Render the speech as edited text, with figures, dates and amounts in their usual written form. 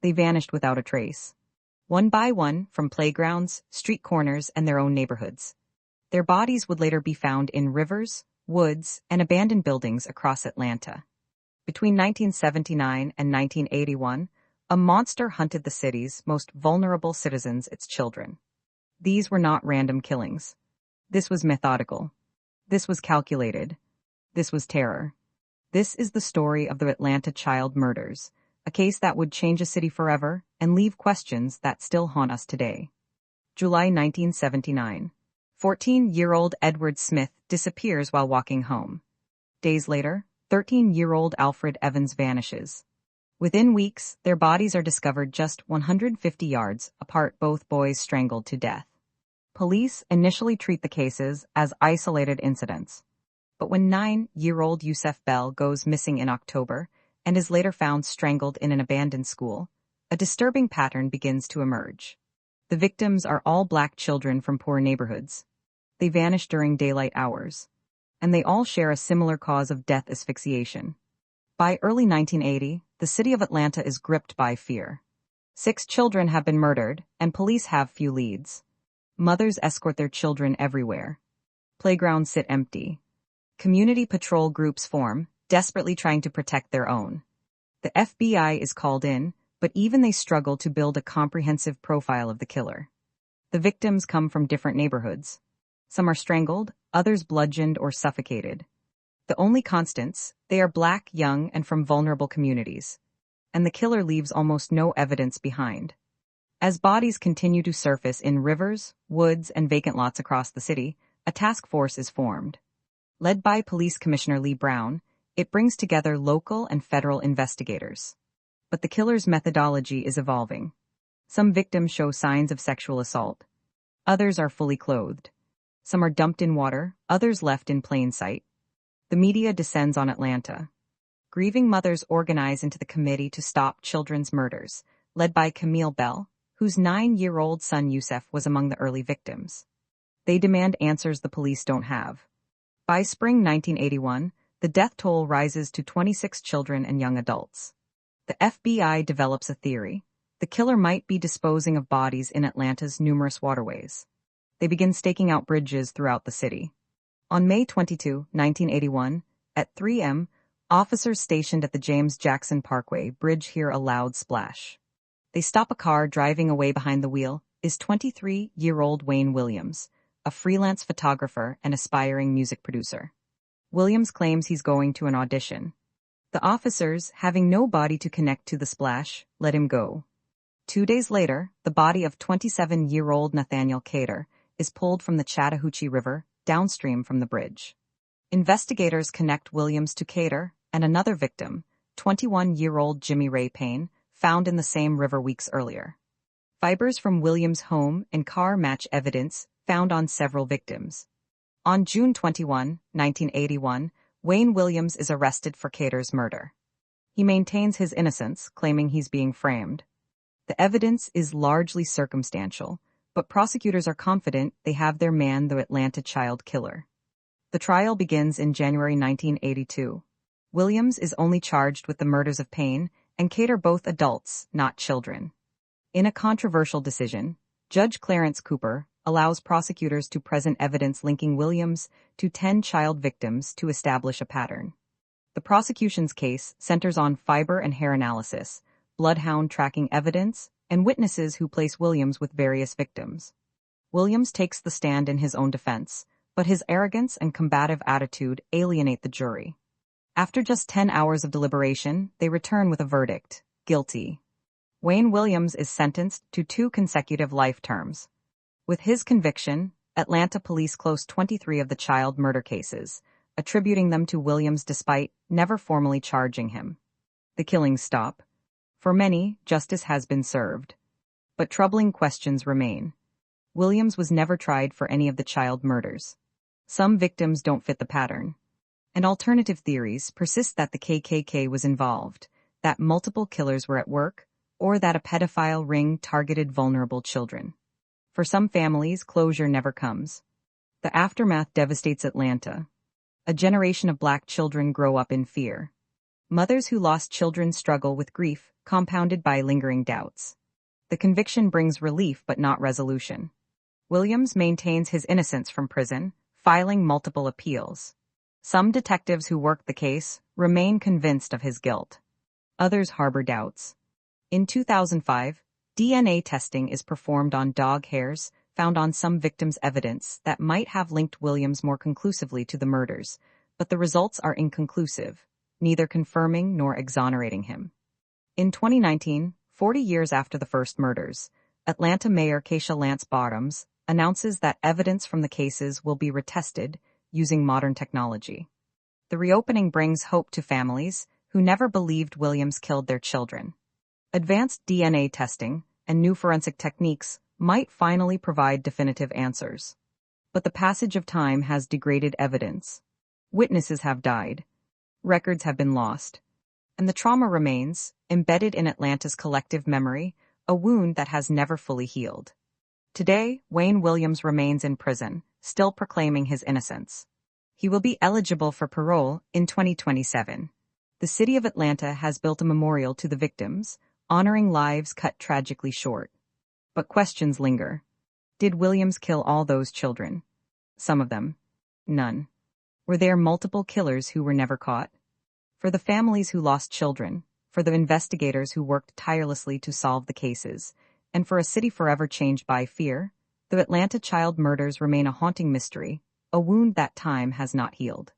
they vanished without a trace. One by one, from playgrounds, street corners, and their own neighborhoods. Their bodies would later be found in rivers, woods, and abandoned buildings across Atlanta. Between 1979 and 1981, a monster hunted the city's most vulnerable citizens, its children. These were not random killings. This was methodical. This was calculated. This was terror. This is the story of the Atlanta child murders, a case that would change a city forever and leave questions that still haunt us today. July 1979. 14-year-old Edward Smith disappears while walking home. Days later, 13-year-old Alfred Evans vanishes. Within weeks, their bodies are discovered just 150 yards apart, both boys strangled to death. Police initially treat the cases as isolated incidents. But when 9-year-old Yusef Bell goes missing in October and is later found strangled in an abandoned school, a disturbing pattern begins to emerge. The victims are all black children from poor neighborhoods. They vanish during daylight hours. And they all share a similar cause of death: asphyxiation. By early 1980, the city of Atlanta is gripped by fear. 6 children have been murdered, and police have few leads. Mothers escort their children everywhere. Playgrounds sit empty. Community patrol groups form, desperately trying to protect their own. The FBI is called in, but even they struggle to build a comprehensive profile of the killer. The victims come from different neighborhoods. Some are strangled, others bludgeoned or suffocated. The only constants, they are black, young, and from vulnerable communities. And the killer leaves almost no evidence behind. As bodies continue to surface in rivers, woods, and vacant lots across the city, a task force is formed. Led by Police Commissioner Lee Brown, it brings together local and federal investigators. But the killer's methodology is evolving. Some victims show signs of sexual assault. Others are fully clothed. Some are dumped in water, others left in plain sight. The media descends on Atlanta. Grieving mothers organize into the Committee to Stop Children's Murders, led by Camille Bell, whose 9-year-old son Yusef was among the early victims. They demand answers the police don't have. By spring 1981, the death toll rises to 26 children and young adults. The FBI develops a theory. The killer might be disposing of bodies in Atlanta's numerous waterways. They begin staking out bridges throughout the city. On May 22, 1981, at 3 a.m., officers stationed at the James Jackson Parkway Bridge hear a loud splash. They stop a car. Driving away behind the wheel is 23-year-old Wayne Williams, a freelance photographer and aspiring music producer. Williams claims he's going to an audition. The officers, having no body to connect to the splash, let him go. 2 days later, the body of 27-year-old Nathaniel Cater is pulled from the Chattahoochee River, downstream from the bridge. Investigators connect Williams to Cater and another victim, 21-year-old Jimmy Ray Payne, found in the same river weeks earlier. Fibers from Williams' home and car match evidence found on several victims. On June 21, 1981, Wayne Williams is arrested for Cater's murder. He maintains his innocence, claiming he's being framed. The evidence is largely circumstantial, but prosecutors are confident they have their man, the Atlanta child killer. The trial begins in January 1982. Williams is only charged with the murders of Payne and Cater, both adults, not children. In a controversial decision, Judge Clarence Cooper allows prosecutors to present evidence linking Williams to 10 child victims to establish a pattern. The prosecution's case centers on fiber and hair analysis, bloodhound tracking evidence, and witnesses who place Williams with various victims. Williams takes the stand in his own defense, but his arrogance and combative attitude alienate the jury. After just 10 hours of deliberation, they return with a verdict: guilty. Wayne Williams is sentenced to 2 consecutive life terms. With his conviction, Atlanta police closed 23 of the child murder cases, attributing them to Williams despite never formally charging him. The killings stop. For many, justice has been served. But troubling questions remain. Williams was never tried for any of the child murders. Some victims don't fit the pattern. And alternative theories persist that the KKK was involved, that multiple killers were at work, or that a pedophile ring targeted vulnerable children. For some families, closure never comes. The aftermath devastates Atlanta. A generation of black children grow up in fear. Mothers who lost children struggle with grief compounded by lingering doubts. The conviction brings relief but not resolution. Williams maintains his innocence from prison, filing multiple appeals. Some detectives who worked the case remain convinced of his guilt. Others harbor doubts. In 2005, DNA testing is performed on dog hairs found on some victims' evidence that might have linked Williams more conclusively to the murders, but the results are inconclusive, neither confirming nor exonerating him. In 2019, 40 years after the first murders, Atlanta Mayor Keisha Lance Bottoms announces that evidence from the cases will be retested using modern technology. The reopening brings hope to families who never believed Williams killed their children. Advanced DNA testing and new forensic techniques might finally provide definitive answers. But the passage of time has degraded evidence. Witnesses have died. Records have been lost. And the trauma remains, embedded in Atlanta's collective memory, a wound that has never fully healed. Today, Wayne Williams remains in prison, still proclaiming his innocence. He will be eligible for parole in 2027. The city of Atlanta has built a memorial to the victims, honoring lives cut tragically short. But questions linger. Did Williams kill all those children? Some of them. None. Were there multiple killers who were never caught? For the families who lost children, for the investigators who worked tirelessly to solve the cases, and for a city forever changed by fear, the Atlanta child murders remain a haunting mystery, a wound that time has not healed.